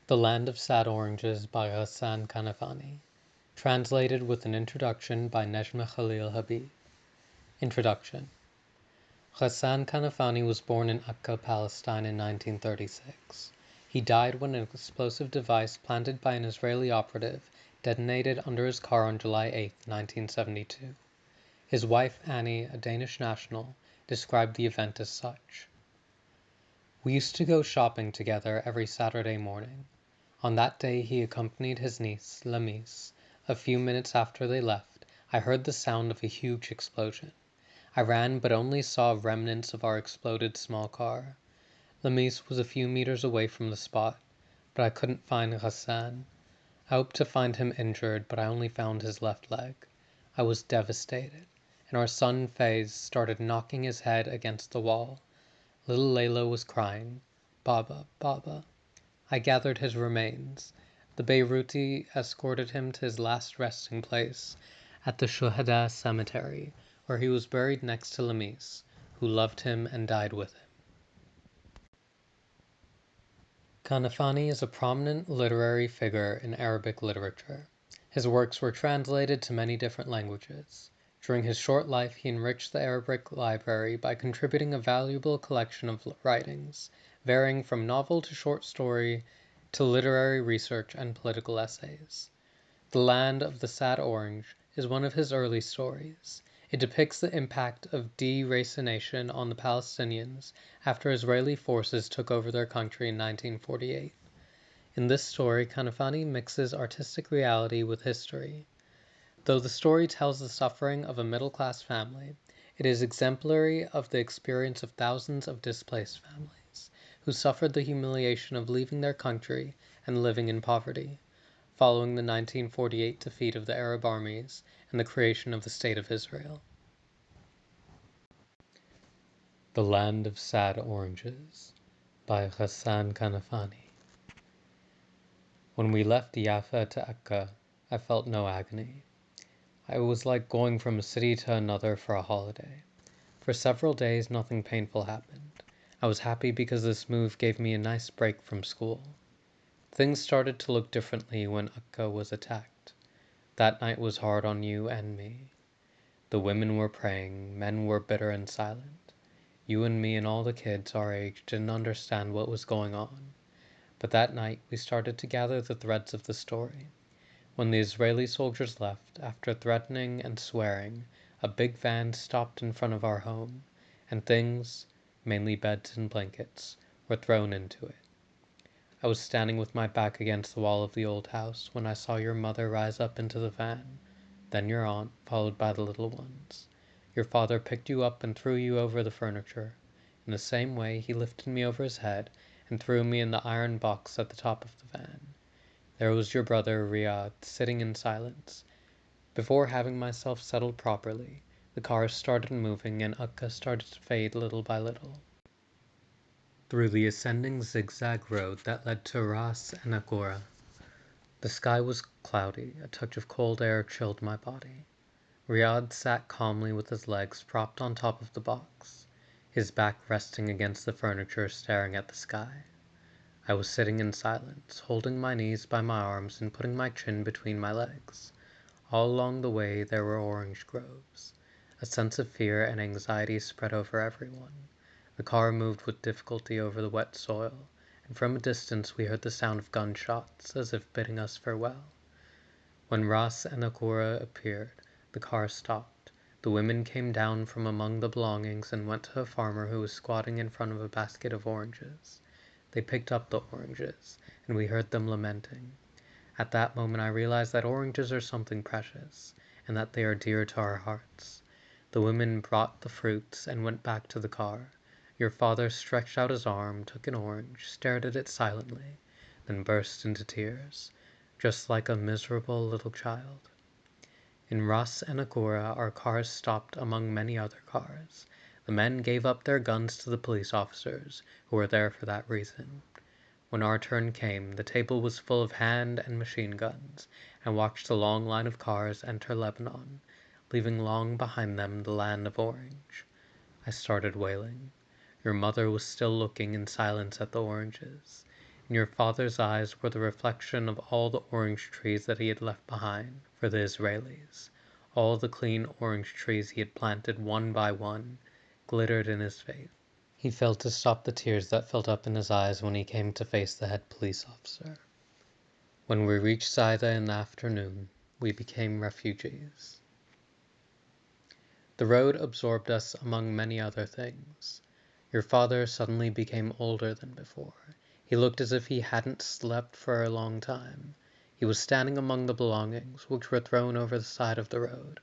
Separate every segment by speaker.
Speaker 1: The Land of Sad Oranges by Ghassan Kanafani. Translated with an introduction by Nejma Khalil Habib. Introduction. Ghassan Kanafani was born in Akka, Palestine in 1936. He died when an explosive device planted by an Israeli operative detonated under his car on July 8, 1972. His wife, Annie, a Danish national, described the event as such. We used to go shopping together every Saturday morning. On that day he accompanied his niece, Lamise. A few minutes after they left, I heard the sound of a huge explosion. I ran but only saw remnants of our exploded small car. Lamise was a few meters away from the spot, but I couldn't find Ghassan. I hoped to find him injured, but I only found his left leg. I was devastated, and our son Faiz started knocking his head against the wall. Little Layla was crying, "Baba, Baba." I gathered his remains. The Beiruti escorted him to his last resting place at the Shuhada cemetery, where he was buried next to Lamise, who loved him and died with him. Kanafani is a prominent literary figure in Arabic literature. His works were translated to many different languages. During his short life, he enriched the Arabic library by contributing a valuable collection of writings, varying from novel to short story to literary research and political essays. The Land of the Sad Orange is one of his early stories. It depicts the impact of deracination on the Palestinians after Israeli forces took over their country in 1948. In this story, Kanafani mixes artistic reality with history. Though the story tells the suffering of a middle-class family, it is exemplary of the experience of thousands of displaced families, who suffered the humiliation of leaving their country and living in poverty, following the 1948 defeat of the Arab armies and the creation of the State of Israel. The Land of Sad Oranges by Ghassan Kanafani. When we left Jaffa to Akka, I felt no agony. It was like going from a city to another for a holiday. For several days nothing painful happened. I was happy because this move gave me a nice break from school. Things started to look differently when Akka was attacked. That night was hard on you and me. The women were praying, men were bitter and silent. You and me and all the kids our age didn't understand what was going on. But that night we started to gather the threads of the story. When the Israeli soldiers left, after threatening and swearing, a big van stopped in front of our home, and things, mainly beds and blankets, were thrown into it. I was standing with my back against the wall of the old house when I saw your mother rise up into the van, then your aunt, followed by the little ones. Your father picked you up and threw you over the furniture. In the same way, he lifted me over his head and threw me in the iron box at the top of the van. There was your brother, Riyadh, sitting in silence. Before having myself settled properly, the cars started moving and Akka started to fade little by little. Through the ascending zigzag road that led to Ras and Agora. The sky was cloudy, a touch of cold air chilled my body. Riyadh sat calmly with his legs propped on top of the box, his back resting against the furniture, staring at the sky. I was sitting in silence, holding my knees by my arms and putting my chin between my legs. All along the way there were orange groves. A sense of fear and anxiety spread over everyone. The car moved with difficulty over the wet soil, and from a distance we heard the sound of gunshots, as if bidding us farewell. When Ras and Agora appeared, the car stopped. The women came down from among the belongings and went to a farmer who was squatting in front of a basket of oranges. They picked up the oranges, and we heard them lamenting. At that moment I realized that oranges are something precious, and that they are dear to our hearts. The women brought the fruits and went back to the car. Your father stretched out his arm, took an orange, stared at it silently, then burst into tears, just like a miserable little child. In Ras and Agora our cars stopped among many other cars. The men gave up their guns to the police officers, who were there for that reason. When our turn came, the table was full of hand and machine guns, and watched the long line of cars enter Lebanon, leaving long behind them the land of orange. I started wailing. Your mother was still looking in silence at the oranges. and your father's eyes were the reflection of all the orange trees that he had left behind for the Israelis. All the clean orange trees he had planted one by one glittered in his face. He failed to stop the tears that filled up in his eyes when he came to face the head police officer. When we reached Saida in the afternoon, we became refugees. The road absorbed us among many other things. Your father suddenly became older than before. He looked as if he hadn't slept for a long time. He was standing among the belongings, which were thrown over the side of the road.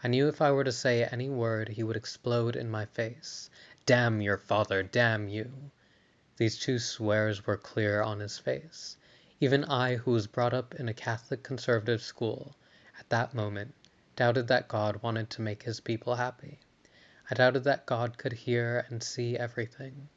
Speaker 1: I knew if I were to say any word, he would explode in my face. Damn your father, damn you! These two swears were clear on his face. Even I, who was brought up in a Catholic conservative school, at that moment, doubted that God wanted to make his people happy. I doubted that God could hear and see everything.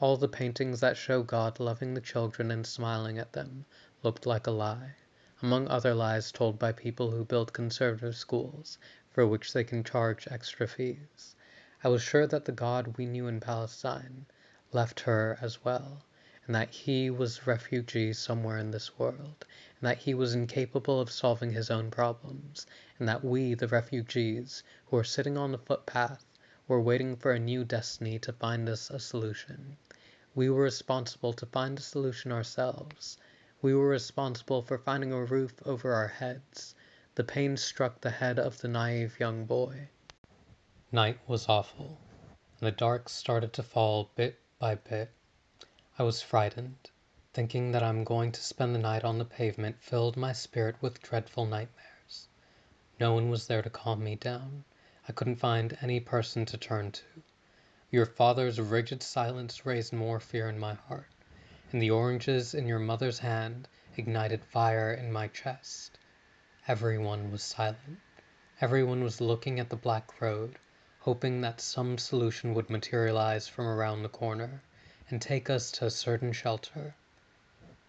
Speaker 1: All the paintings that show God loving the children and smiling at them looked like a lie, among other lies told by people who build conservative schools, for which they can charge extra fees. I was sure that the God we knew in Palestine left her as well, and that he was a refugee somewhere in this world, and that he was incapable of solving his own problems, and that we, the refugees, who were sitting on the footpath, were waiting for a new destiny to find us a solution. We were responsible to find a solution ourselves. We were responsible for finding a roof over our heads. The pain struck the head of the naive young boy. Night was awful, and the dark started to fall bit by bit. I was frightened. Thinking that I'm going to spend the night on the pavement filled my spirit with dreadful nightmares. No one was there to calm me down. I couldn't find any person to turn to. Your father's rigid silence raised more fear in my heart, and the oranges in your mother's hand ignited fire in my chest. Everyone was silent. Everyone was looking at the black road, hoping that some solution would materialize from around the corner and take us to a certain shelter.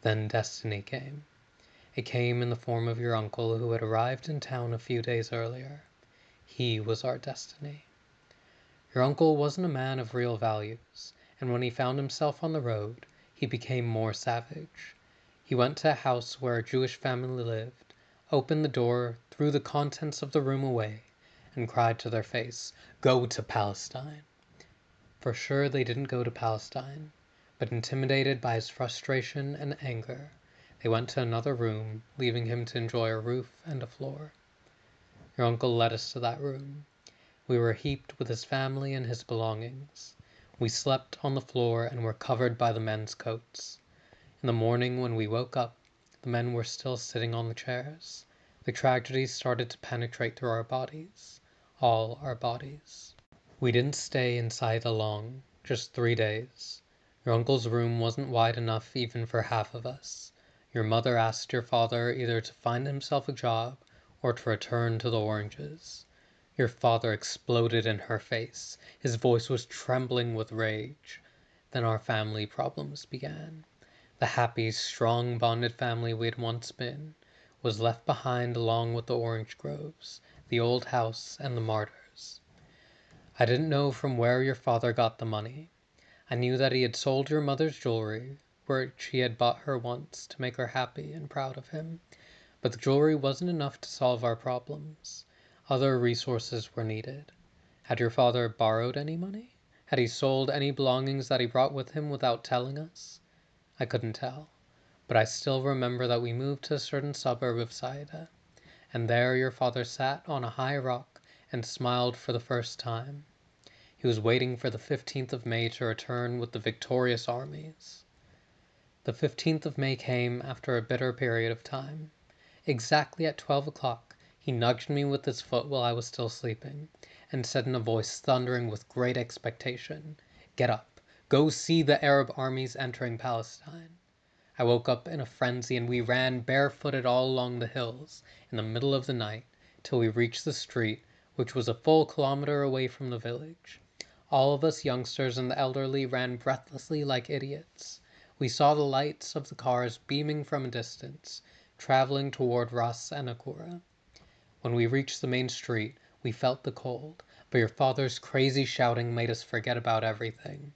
Speaker 1: Then destiny came. It came in the form of your uncle, who had arrived in town a few days earlier. He was our destiny. Your uncle wasn't a man of real values, and when he found himself on the road, he became more savage. He went to a house where a Jewish family lived, opened the door, threw the contents of the room away, and cried to their face, "Go to Palestine!" For sure they didn't go to Palestine, but intimidated by his frustration and anger, they went to another room, leaving him to enjoy a roof and a floor. Your uncle led us to that room. We were heaped with his family and his belongings. We slept on the floor and were covered by the men's coats. In the morning when we woke up, the men were still sitting on the chairs. The tragedy started to penetrate through our bodies. All our bodies. We didn't stay inside long, just 3 days. Your uncle's room wasn't wide enough even for half of us. Your mother asked your father either to find himself a job or to return to the oranges. Your father exploded in her face. His voice was trembling with rage. Then our family problems began. The happy, strong, bonded family we had once been was left behind along with the orange groves, the old house, and the martyrs. I didn't know from where your father got the money. I knew that he had sold your mother's jewelry, which he had bought her once to make her happy and proud of him. But the jewelry wasn't enough to solve our problems. Other resources were needed. Had your father borrowed any money? Had he sold any belongings that he brought with him without telling us? I couldn't tell, but I still remember that we moved to a certain suburb of Saida, and there your father sat on a high rock and smiled for the first time. He was waiting for the 15th of May to return with the victorious armies. The 15th of May came after a bitter period of time. Exactly at 12 o'clock, he nudged me with his foot while I was still sleeping, and said in a voice thundering with great expectation, "Get up, go see the Arab armies entering Palestine." I woke up in a frenzy, and we ran barefooted all along the hills in the middle of the night till we reached the street, which was a full kilometer away from the village. All of us youngsters and the elderly ran breathlessly like idiots. We saw the lights of the cars beaming from a distance, traveling toward Ras and Akura. When we reached the main street, we felt the cold, but your father's crazy shouting made us forget about everything.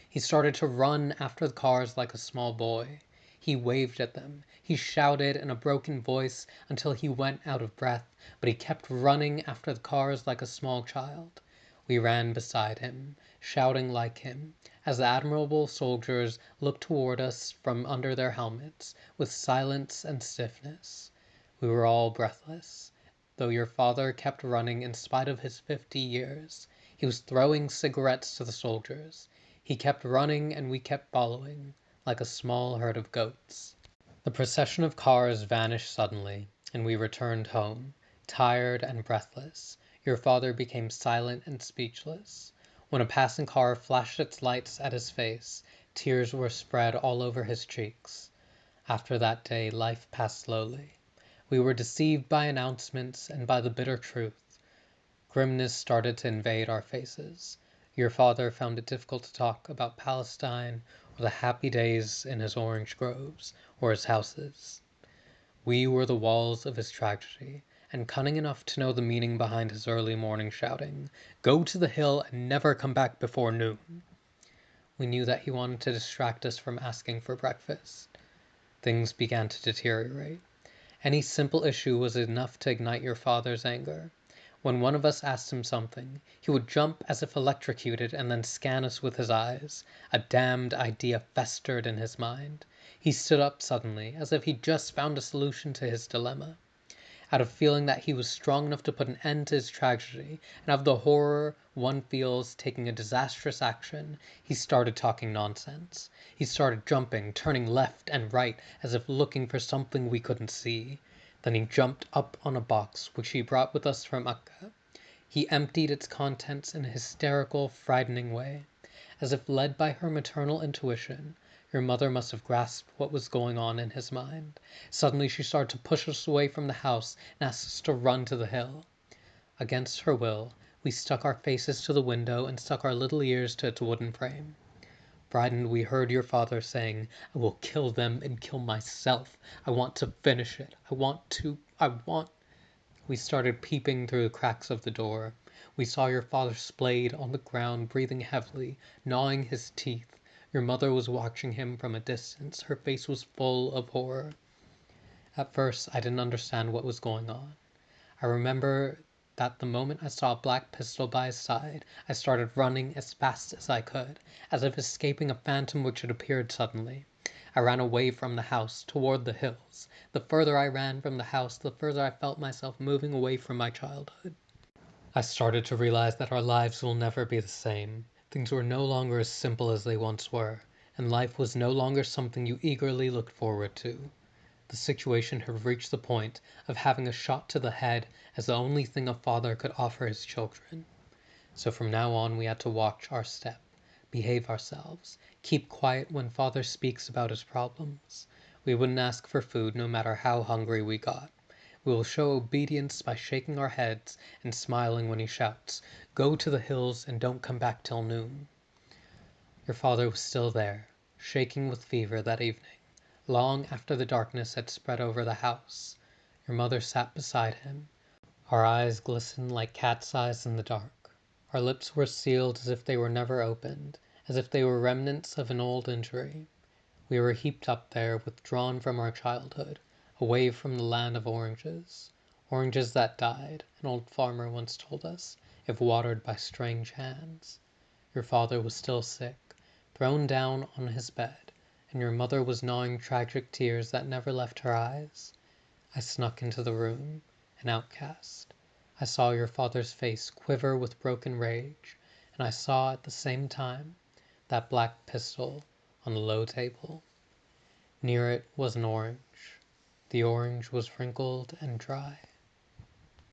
Speaker 1: He started to run after the cars like a small boy. He waved at them. He shouted in a broken voice until he went out of breath, but he kept running after the cars like a small child. We ran beside him, shouting like him, as the admirable soldiers looked toward us from under their helmets, with silence and stiffness. We were all breathless, though your father kept running in spite of his 50 years. He was throwing cigarettes to the soldiers. He kept running and we kept following, like a small herd of goats. The procession of cars vanished suddenly, and we returned home, tired and breathless. Your father became silent and speechless. When a passing car flashed its lights at his face, tears were spread all over his cheeks. After that day, life passed slowly. We were deceived by announcements and by the bitter truth. Grimness started to invade our faces. Your father found it difficult to talk about Palestine or the happy days in his orange groves or his houses. We were the walls of his tragedy, and cunning enough to know the meaning behind his early morning shouting, "Go to the hill and never come back before noon." We knew that he wanted to distract us from asking for breakfast. Things began to deteriorate. Any simple issue was enough to ignite your father's anger. When one of us asked him something, he would jump as if electrocuted and then scan us with his eyes. A damned idea festered in his mind. He stood up suddenly, as if he'd just found a solution to his dilemma. Out of feeling that he was strong enough to put an end to his tragedy, and of the horror one feels taking a disastrous action, he started talking nonsense. He started jumping, turning left and right as if looking for something we couldn't see. Then he jumped up on a box which he brought with us from Akka. He emptied its contents in a hysterical, frightening way. As if led by her maternal intuition, your mother must have grasped what was going on in his mind. Suddenly she started to push us away from the house and asked us to run to the hill. Against her will, we stuck our faces to the window and stuck our little ears to its wooden frame. Frightened, we heard your father saying, "I will kill them and kill myself. I want to finish it. I want." We started peeping through the cracks of the door. We saw your father splayed on the ground, breathing heavily, gnawing his teeth. Your mother was watching him from a distance. Her face was full of horror. At first, I didn't understand what was going on. I remember that the moment I saw a black pistol by his side, I started running as fast as I could, as if escaping a phantom which had appeared suddenly. I ran away from the house, toward the hills. The further I ran from the house, the further I felt myself moving away from my childhood. I started to realize that our lives will never be the same. Things were no longer as simple as they once were, and life was no longer something you eagerly looked forward to. The situation had reached the point of having a shot to the head as the only thing a father could offer his children. So from now on we had to watch our step, behave ourselves, keep quiet when father speaks about his problems. We wouldn't ask for food no matter how hungry we got. We will show obedience by shaking our heads and smiling when he shouts, "Go to the hills and don't come back till noon." Your father was still there, shaking with fever that evening, long after the darkness had spread over the house. Your mother sat beside him. Our eyes glistened like cat's eyes in the dark. Our lips were sealed as if they were never opened, as if they were remnants of an old injury. We were heaped up there, withdrawn from our childhood, away from the land of oranges. Oranges that died, an old farmer once told us, if watered by strange hands. Your father was still sick, thrown down on his bed, and your mother was gnawing tragic tears that never left her eyes. I snuck into the room, an outcast. I saw your father's face quiver with broken rage, and I saw at the same time that black pistol on the low table. Near it was an orange. The orange was wrinkled and dry.